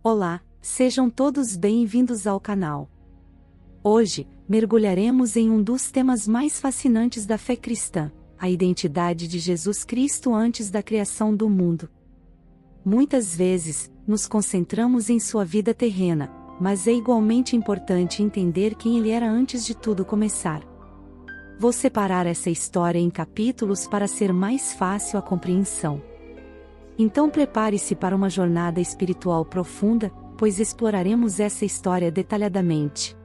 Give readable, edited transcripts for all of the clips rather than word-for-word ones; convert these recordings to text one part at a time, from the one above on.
Olá, sejam todos bem-vindos ao canal. Hoje, mergulharemos em um dos temas mais fascinantes da fé cristã, a identidade de Jesus Cristo antes da criação do mundo. Muitas vezes, nos concentramos em sua vida terrena, mas é igualmente importante entender quem ele era antes de tudo começar. Vou separar essa história em capítulos para ser mais fácil a compreensão. Então prepare-se para uma jornada espiritual profunda, pois exploraremos essa história detalhadamente.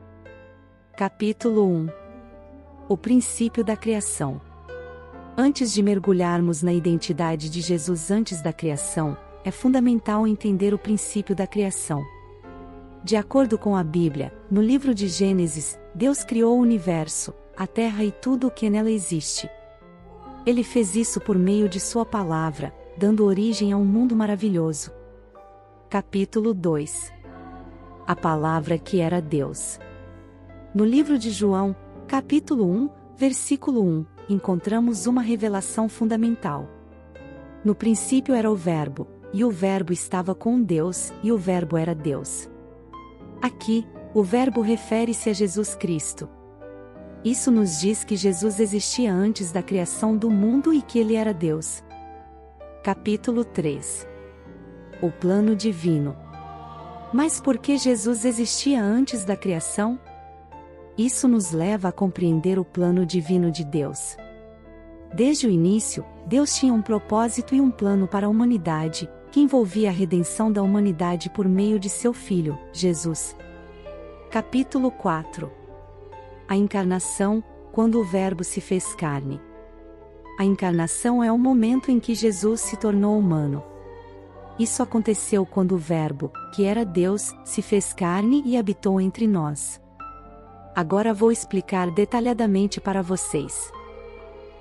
Capítulo 1. O princípio da criação. Antes de mergulharmos na identidade de Jesus antes da criação, é fundamental entender o princípio da criação. De acordo com a Bíblia, no livro de Gênesis, Deus criou o universo, a terra e tudo o que nela existe. Ele fez isso por meio de sua palavra, dando origem a um mundo maravilhoso. Capítulo 2. A palavra que era Deus. No livro de João, capítulo 1, versículo 1, encontramos uma revelação fundamental. No princípio era o Verbo, e o Verbo estava com Deus, e o Verbo era Deus. Aqui, o Verbo refere-se a Jesus Cristo. Isso nos diz que Jesus existia antes da criação do mundo e que ele era Deus. Capítulo 3. O plano divino. Mas por que Jesus existia antes da criação? Isso nos leva a compreender o plano divino de Deus. Desde o início, Deus tinha um propósito e um plano para a humanidade, que envolvia a redenção da humanidade por meio de seu Filho, Jesus. Capítulo 4. A encarnação, quando o Verbo se fez carne. A encarnação é o momento em que Jesus se tornou humano. Isso aconteceu quando o Verbo, que era Deus, se fez carne e habitou entre nós. Agora vou explicar detalhadamente para vocês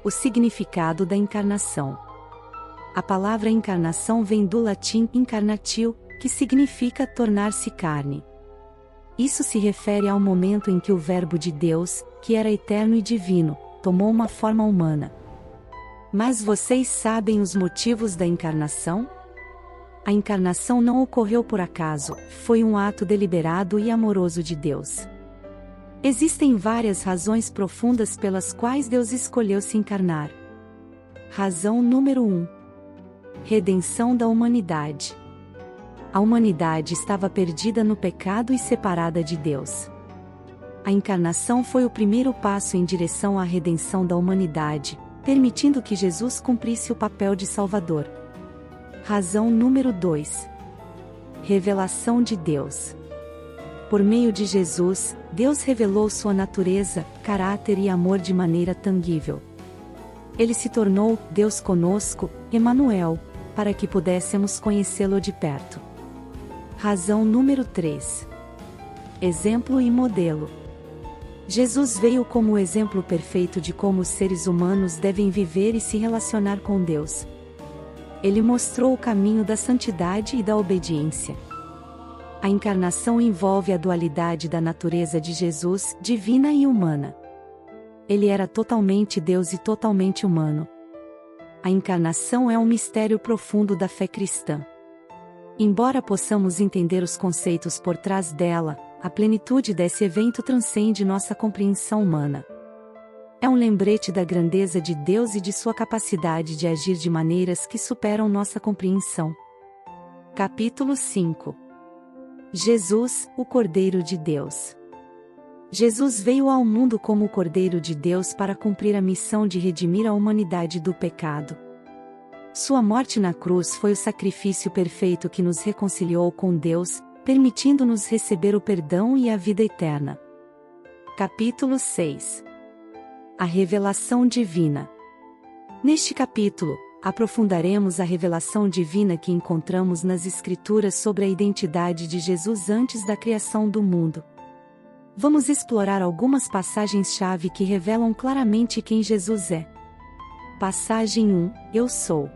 o significado da encarnação. A palavra encarnação vem do latim incarnatio, que significa tornar-se carne. Isso se refere ao momento em que o Verbo de Deus, que era eterno e divino, tomou uma forma humana. Mas vocês sabem os motivos da encarnação? A encarnação não ocorreu por acaso, foi um ato deliberado e amoroso de Deus. Existem várias razões profundas pelas quais Deus escolheu se encarnar. Razão número 1. Redenção da humanidade. A humanidade estava perdida no pecado e separada de Deus. A encarnação foi o primeiro passo em direção à redenção da humanidade, permitindo que Jesus cumprisse o papel de Salvador. Razão número 2. Revelação de Deus. Por meio de Jesus, Deus revelou sua natureza, caráter e amor de maneira tangível. Ele se tornou Deus conosco, Emanuel, para que pudéssemos conhecê-lo de perto. Razão número 3. Exemplo e modelo. Jesus veio como o exemplo perfeito de como os seres humanos devem viver e se relacionar com Deus. Ele mostrou o caminho da santidade e da obediência. A encarnação envolve a dualidade da natureza de Jesus, divina e humana. Ele era totalmente Deus e totalmente humano. A encarnação é um mistério profundo da fé cristã. Embora possamos entender os conceitos por trás dela, a plenitude desse evento transcende nossa compreensão humana. É um lembrete da grandeza de Deus e de sua capacidade de agir de maneiras que superam nossa compreensão. Capítulo 5. Jesus, o Cordeiro de Deus. Jesus veio ao mundo como o Cordeiro de Deus para cumprir a missão de redimir a humanidade do pecado. Sua morte na cruz foi o sacrifício perfeito que nos reconciliou com Deus, permitindo-nos receber o perdão e a vida eterna. Capítulo 6. A revelação divina. Neste capítulo, aprofundaremos a revelação divina que encontramos nas Escrituras sobre a identidade de Jesus antes da criação do mundo. Vamos explorar algumas passagens-chave que revelam claramente quem Jesus é. Passagem 1. Eu sou.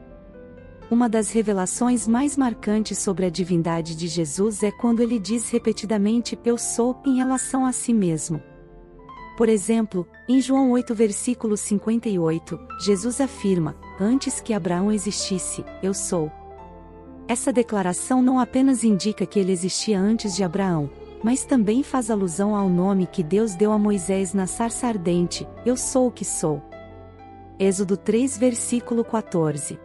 Uma das revelações mais marcantes sobre a divindade de Jesus é quando ele diz repetidamente "Eu sou" em relação a si mesmo. Por exemplo, em João 8 versículo 58, Jesus afirma: "Antes que Abraão existisse, eu sou." Essa declaração não apenas indica que ele existia antes de Abraão, mas também faz alusão ao nome que Deus deu a Moisés na sarça ardente: Eu sou o que sou. Êxodo 3, versículo 14.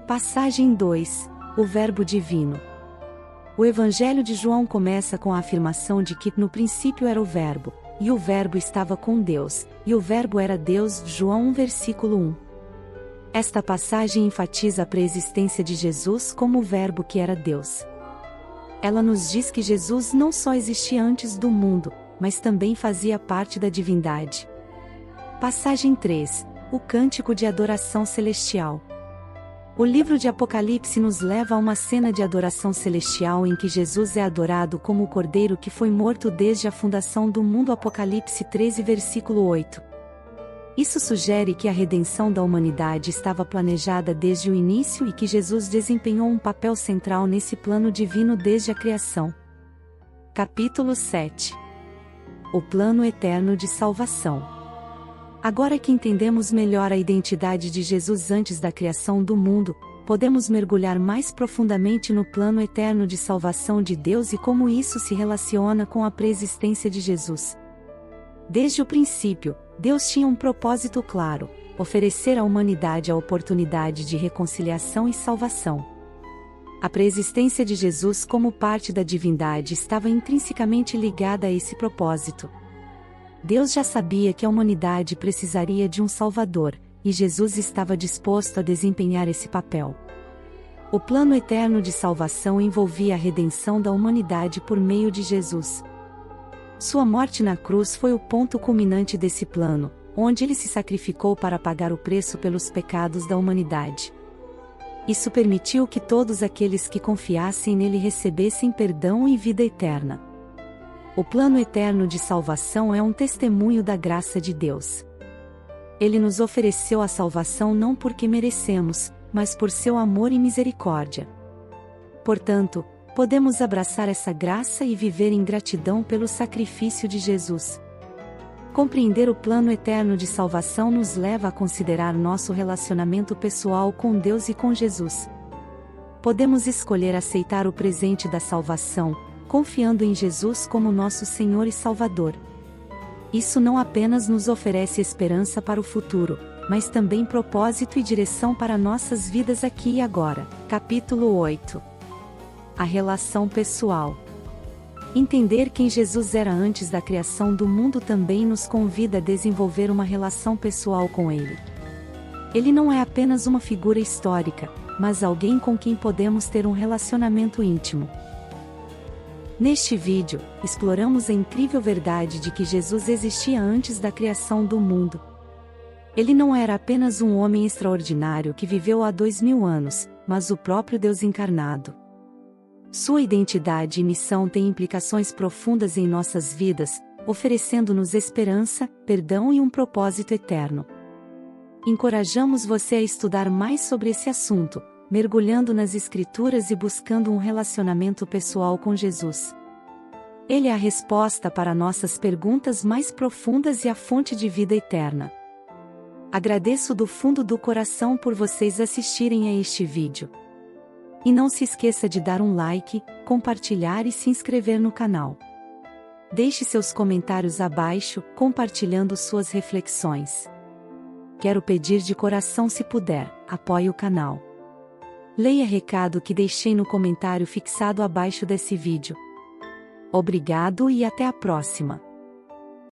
Passagem 2. O Verbo Divino. O Evangelho de João começa com a afirmação de que no princípio era o Verbo, e o Verbo estava com Deus, e o Verbo era Deus. João 1, versículo 1. Esta passagem enfatiza a preexistência de Jesus como o Verbo que era Deus. Ela nos diz que Jesus não só existia antes do mundo, mas também fazia parte da divindade. Passagem 3. O Cântico de Adoração Celestial. O livro de Apocalipse nos leva a uma cena de adoração celestial em que Jesus é adorado como o Cordeiro que foi morto desde a fundação do mundo. Apocalipse 13, versículo 8. Isso sugere que a redenção da humanidade estava planejada desde o início e que Jesus desempenhou um papel central nesse plano divino desde a criação. Capítulo 7. O plano eterno de salvação. Agora que entendemos melhor a identidade de Jesus antes da criação do mundo, podemos mergulhar mais profundamente no plano eterno de salvação de Deus e como isso se relaciona com a preexistência de Jesus. Desde o princípio, Deus tinha um propósito claro: oferecer à humanidade a oportunidade de reconciliação e salvação. A preexistência de Jesus como parte da divindade estava intrinsecamente ligada a esse propósito. Deus já sabia que a humanidade precisaria de um Salvador, e Jesus estava disposto a desempenhar esse papel. O plano eterno de salvação envolvia a redenção da humanidade por meio de Jesus. Sua morte na cruz foi o ponto culminante desse plano, onde ele se sacrificou para pagar o preço pelos pecados da humanidade. Isso permitiu que todos aqueles que confiassem nele recebessem perdão e vida eterna. O plano eterno de salvação é um testemunho da graça de Deus. Ele nos ofereceu a salvação não porque merecemos, mas por seu amor e misericórdia. Portanto, podemos abraçar essa graça e viver em gratidão pelo sacrifício de Jesus. Compreender o plano eterno de salvação nos leva a considerar nosso relacionamento pessoal com Deus e com Jesus. Podemos escolher aceitar o presente da salvação, confiando em Jesus como nosso Senhor e Salvador. Isso não apenas nos oferece esperança para o futuro, mas também propósito e direção para nossas vidas aqui e agora. Capítulo 8. A relação pessoal. Entender quem Jesus era antes da criação do mundo também nos convida a desenvolver uma relação pessoal com Ele. Ele não é apenas uma figura histórica, mas alguém com quem podemos ter um relacionamento íntimo. Neste vídeo, exploramos a incrível verdade de que Jesus existia antes da criação do mundo. Ele não era apenas um homem extraordinário que viveu há 2000 anos, mas o próprio Deus encarnado. Sua identidade e missão têm implicações profundas em nossas vidas, oferecendo-nos esperança, perdão e um propósito eterno. Encorajamos você a estudar mais sobre esse assunto, mergulhando nas Escrituras e buscando um relacionamento pessoal com Jesus. Ele é a resposta para nossas perguntas mais profundas e a fonte de vida eterna. Agradeço do fundo do coração por vocês assistirem a este vídeo. E não se esqueça de dar um like, compartilhar e se inscrever no canal. Deixe seus comentários abaixo, compartilhando suas reflexões. Quero pedir de coração, se puder, apoie o canal. Leia recado que deixei no comentário fixado abaixo desse vídeo. Obrigado e até a próxima.